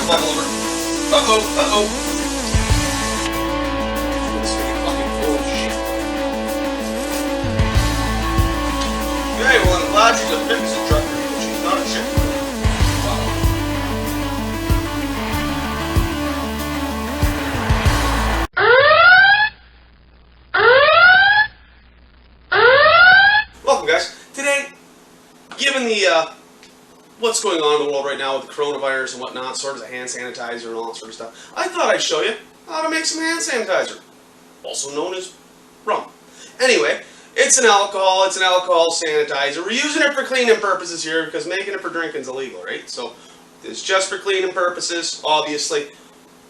bubble over. Uh-oh. This is gonna be fucking full of shit. Okay, well, I'm glad she's a fixing trucker, but she's not a shit. Welcome, guys. Today, given the what's going on in the world right now with the coronavirus and whatnot, sort of a hand sanitizer and all that sort of stuff, I thought I'd show you how to make some hand sanitizer, also known as rum. Anyway, it's an alcohol sanitizer. We're using it for cleaning purposes here because making it for drinking is illegal, right? So it's just for cleaning purposes, obviously.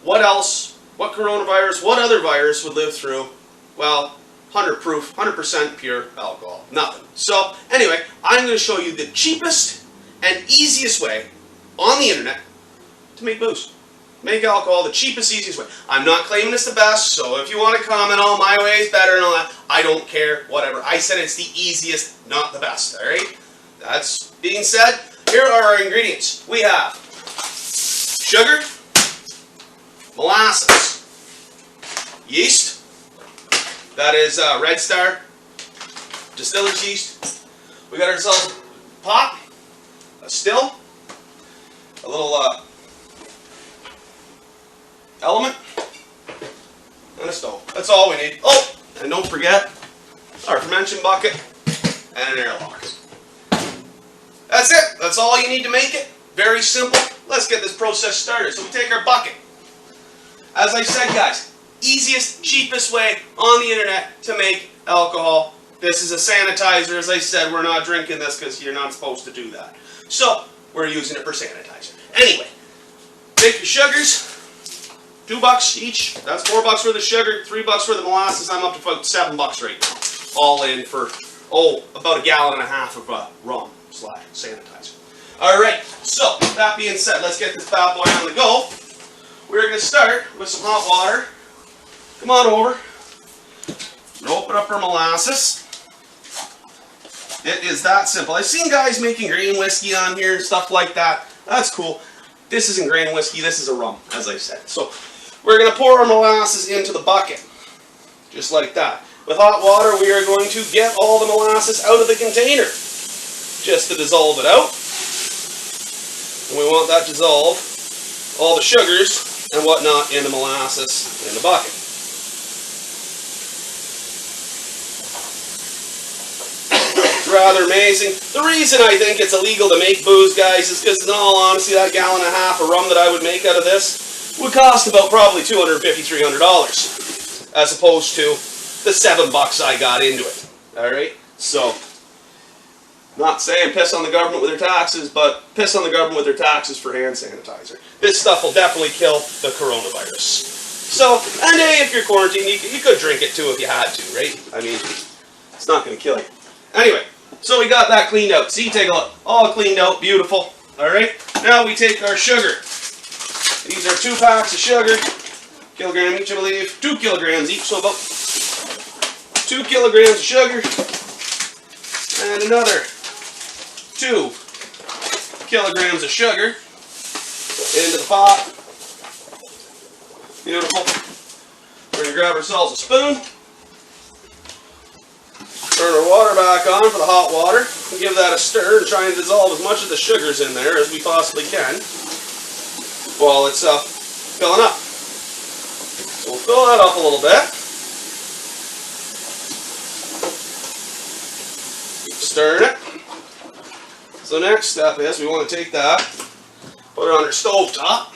What else? What coronavirus? What other virus would live through? Well, 100 proof, 100% pure alcohol. Nothing. So anyway, I'm going to show you the cheapest and easiest way on the internet to make booze. Make alcohol the cheapest, easiest way. I'm not claiming it's the best, so if you want to comment, oh, my way is better and all that, I don't care, whatever. I said it's the easiest, not the best, alright? That's being said, here are our ingredients. We have sugar, molasses, yeast, that is Red Star, distillers yeast. We got ourselves a pot, a still, a little element, and a stove. That's all we need. Oh, and don't forget our fermentation bucket and an airlock. That's it. That's all you need to make it. Very simple. Let's get this process started. So we take our bucket. As I said, guys, easiest, cheapest way on the internet to make alcohol. This is a sanitizer. As I said, we're not drinking this because you're not supposed to do that. So we're using it for sanitizer. Anyway, take your sugars. $2 each. That's $4 worth of sugar, $3 worth of molasses. I'm up to about $7 right now. All in for, about 1.5 gallons of rum / sanitizer. Alright, so that being said, let's get this bad boy on the go. We're going to start with some hot water. Come on over. Open up our molasses. It is that simple. I've seen guys making grain whiskey on here and stuff like that. That's cool. This isn't grain whiskey, this is a rum, as I said. So we're going to pour our molasses into the bucket, just like that. With hot water, we are going to get all the molasses out of the container, just to dissolve it out. And we want that dissolve, all the sugars and whatnot in the molasses in the bucket. It's rather amazing. The reason I think it's illegal to make booze, guys, is because in all honesty, that 1.5 gallons of rum that I would make out of this would cost about probably $250, $300, as opposed to the $7 I got into it. Alright? So, not saying piss on the government with their taxes, but piss on the government with their taxes for hand sanitizer. This stuff will definitely kill the coronavirus. So, and hey, if you're quarantined, you could drink it too if you had to, right? I mean, it's not going to kill you. Anyway, so we got that cleaned out. See, take a look. All cleaned out, beautiful. Alright? Now we take our sugar. These are 2 packs of sugar. Kilogram each, I believe. 2 kilograms each, so about 2 kilograms of sugar. And another 2 kilograms of sugar into the pot. Beautiful. We're going to grab ourselves a spoon. Turn our water back on for the hot water. Give that a stir and try and dissolve as much of the sugars in there as we possibly can while it's filling up. So we'll fill that up a little bit. Keep stirring it. So next step is we want to take that, put it on our stove top.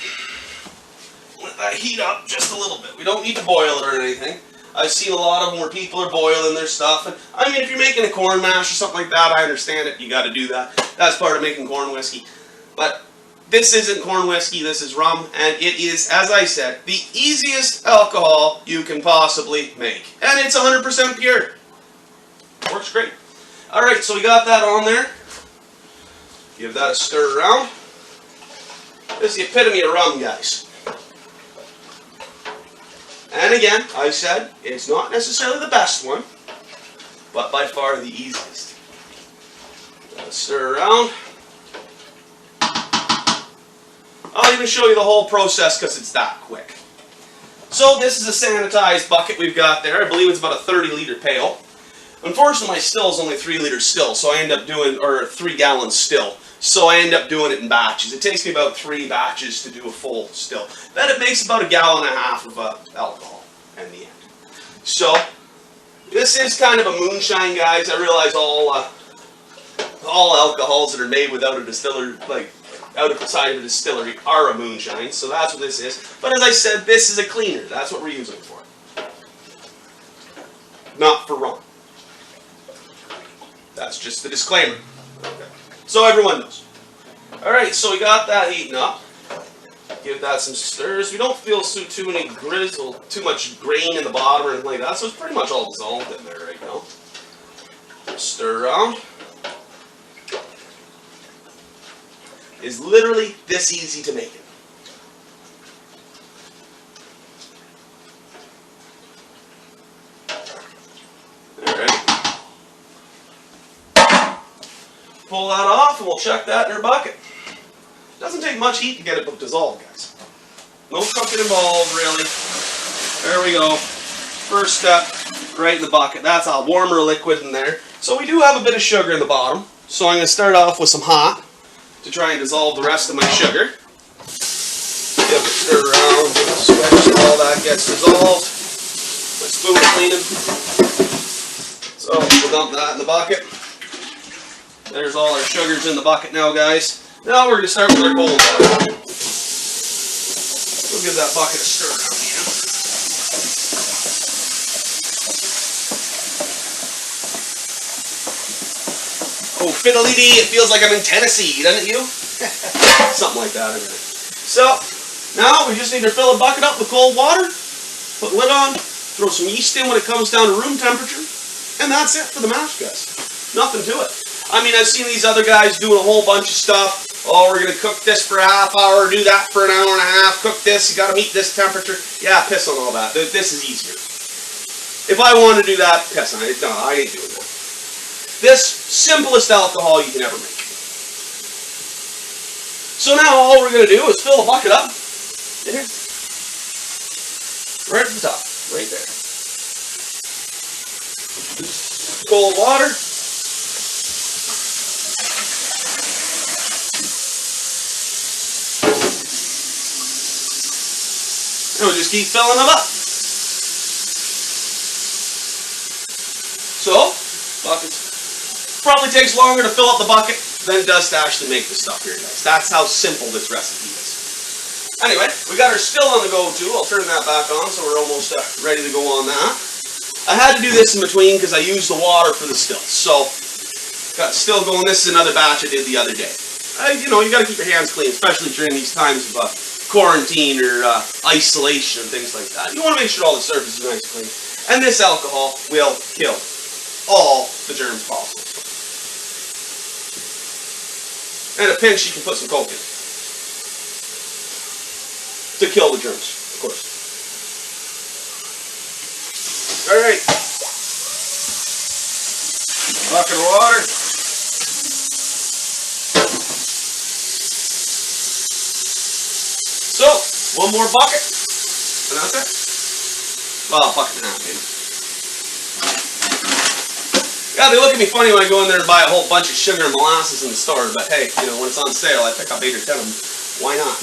Let that heat up just a little bit. We don't need to boil it or anything. I've seen a lot of them where people are boiling their stuff. And, I mean, if you're making a corn mash or something like that, I understand it. You got to do that. That's part of making corn whiskey. But this isn't corn whiskey. This is rum. And it is, as I said, the easiest alcohol you can possibly make. And it's 100% pure. Works great. Alright, so we got that on there. Give that a stir around. This is the epitome of rum, guys. And again, I said, it's not necessarily the best one, but by far the easiest. Stir around. All you going to show you the whole process because it's that quick. So this is a sanitized bucket we've got there. I believe it's about a 30-liter pail. Unfortunately, my still is only 3 liters still, so I end up doing, or 3 gallons still. So I end up doing it in batches. It takes me about 3 batches to do a full still. Then it makes about 1.5 gallons of alcohol in the end. So this is kind of a moonshine, guys. I realize all alcohols that are made without a distiller, like outside of a distillery, are a moonshine. So that's what this is. But as I said, this is a cleaner. That's what we're using it for. Not for rum. That's just the disclaimer. Okay. So everyone knows. Alright, so we got that heating up. Give that some stirs. We don't feel too many grizzle, too much grain in the bottom or anything like that, so it's pretty much all dissolved in there right now. Stir around. It's literally this easy to make it. Pull that off and we'll chuck that in our bucket. Doesn't take much heat to get it dissolved, guys. No cooking involved, really. There we go. First step, right in the bucket. That's a warmer liquid in there. So we do have a bit of sugar in the bottom. So I'm going to start off with some hot to try and dissolve the rest of my sugar. Give it a stir around, switch till all that gets dissolved. My spoon is cleaning. So we'll dump that in the bucket. There's all our sugars in the bucket now, guys. Now we're going to start with our cold water. We'll give that bucket a stir around here. Oh, fiddly-dee, it feels like I'm in Tennessee, doesn't it, you? Something like that, anyway. So, now we just need to fill a bucket up with cold water, put the lid on, throw some yeast in when it comes down to room temperature, and that's it for the mash, guys. Nothing to it. I mean, I've seen these other guys doing a whole bunch of stuff. Oh, we're going to cook this for a half hour, do that for an hour and a half, cook this, you got to meet this temperature. Yeah, piss on all that. This is easier. If I want to do that, piss on it. No, I ain't doing that. This simplest alcohol you can ever make. So now all we're going to do is fill the bucket up. There. Right at the top. Right there. Cold water. And we'll just keep filling them up. So, buckets. Probably takes longer to fill up the bucket than it does to actually make the stuff here, guys. That's how simple this recipe is. Anyway, we got our still on the go too. I'll turn that back on so we're almost ready to go on that. I had to do this in between because I used the water for the still. So, got still going. This is another batch I did the other day. You know, you got to keep your hands clean, especially during these times of quarantine or isolation and things like that. You want to make sure all the surface is nice and clean. And this alcohol will kill all the germs possible. And a pinch, you can put some Coke in to kill the germs, of course. Alright. Bucket of water. So, one more bucket, and that's it. Well, a bucket and a half, maybe. Yeah, they look at me funny when I go in there and buy a whole bunch of sugar and molasses in the store, but hey, you know, when it's on sale, I pick up 8 or 10 of them. Why not?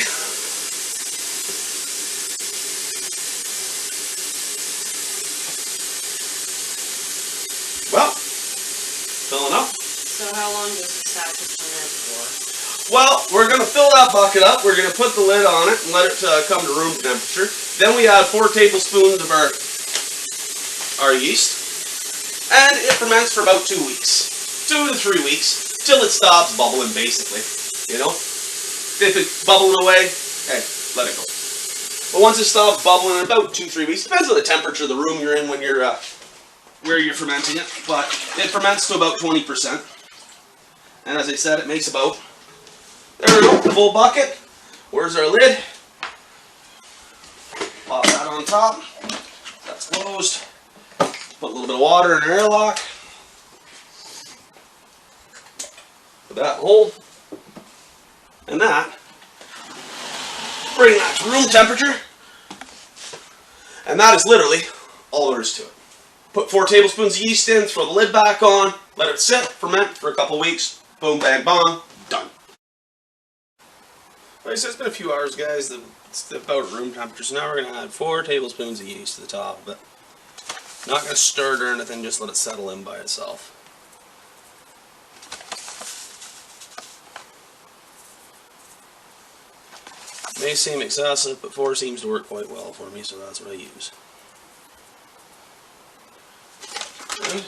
Well, filling up. So how long does this have to ferment for? Well, we're going to fill that bucket up. We're going to put the lid on it and let it come to room temperature. Then we add 4 tablespoons of our yeast. And it ferments for about 2 weeks. 2 to 3 weeks. Till it stops bubbling, basically. You know? If it's bubbling away, hey, let it go. But once it stops bubbling in about 2-3 weeks, depends on the temperature of the room you're in when you're where you're fermenting it. But it ferments to about 20%. And as I said, it makes about... There we go, full bucket. Where's our lid? Pop that on top. That's closed. Put a little bit of water in an airlock. Put that in the hole. And that bring that to room temperature. And that is literally all there is to it. Put 4 tablespoons of yeast in, throw the lid back on, let it sit, ferment for a couple weeks. Boom, bang, bong, done. Alright, so it's been a few hours, guys. It's about room temperature. So now we're going to add 4 tablespoons of yeast to the top of it. Not going to stir it or anything, just let it settle in by itself. May seem excessive, but 4 seems to work quite well for me, so that's what I use. Good.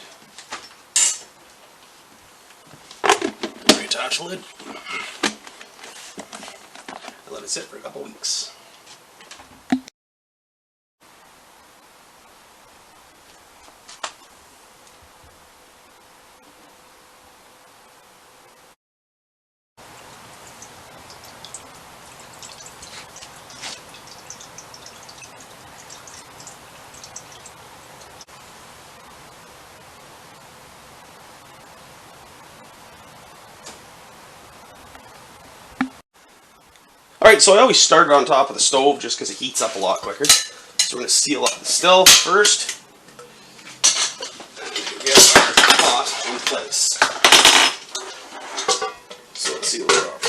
Reattach the lid. And let it sit for a couple weeks. Alright, so I always start it on top of the stove just because it heats up a lot quicker. So we're going to seal up the still first. And get our pot in place. So let's seal it off.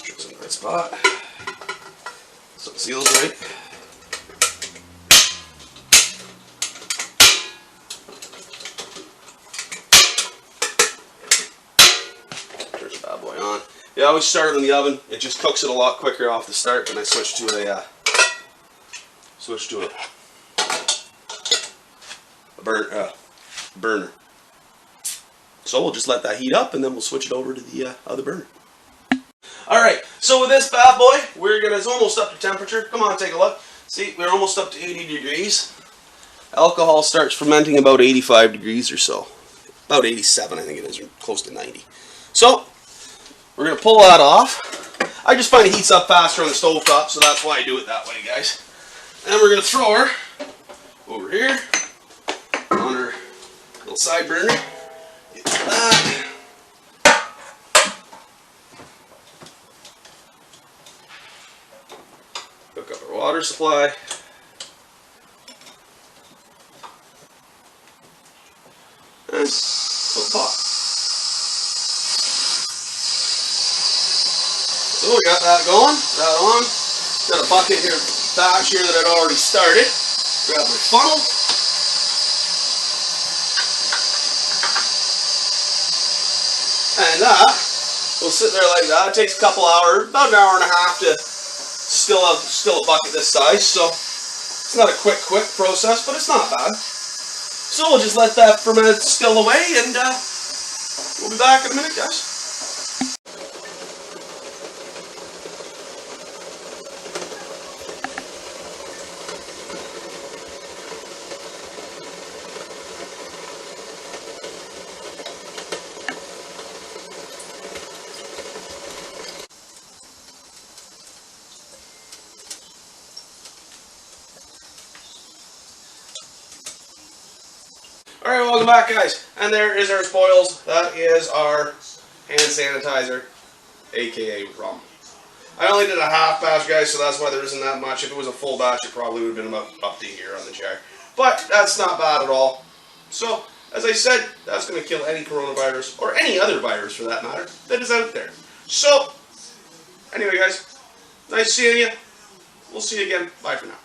Just in the right spot. So it seals right. Yeah, I always start it in the oven. It just cooks it a lot quicker off the start when I switch to a burner. So we'll just let that heat up and then we'll switch it over to the other burner. Alright, so with this bad boy, it's almost up to temperature. Come on, take a look. See, we're almost up to 80 degrees. Alcohol starts fermenting about 85 degrees or so. About 87, I think it is, or close to 90. So, we're going to pull that off. I just find it heats up faster on the stove top, so that's why I do it that way, guys. And we're going to throw her over here on our little side burner. Get that. Hook up our water supply. And fill the pot. So we got that going, that on. Got a bucket here, batch here that I'd already started. Grab my funnel. And that will sit there like that. It takes a couple hours, about an hour and a half to still a bucket this size. So it's not a quick process, but it's not bad. So we'll just let that ferment still away, and we'll be back in a minute, guys. Alright, welcome back, guys. And there is our spoils. That is our hand sanitizer, aka rum. I only did a half batch, guys, so that's why there isn't that much. If it was a full batch, it probably would have been about up to here on the jar. But that's not bad at all. So, as I said, that's going to kill any coronavirus, or any other virus for that matter, that is out there. So, anyway, guys, nice seeing you. We'll see you again. Bye for now.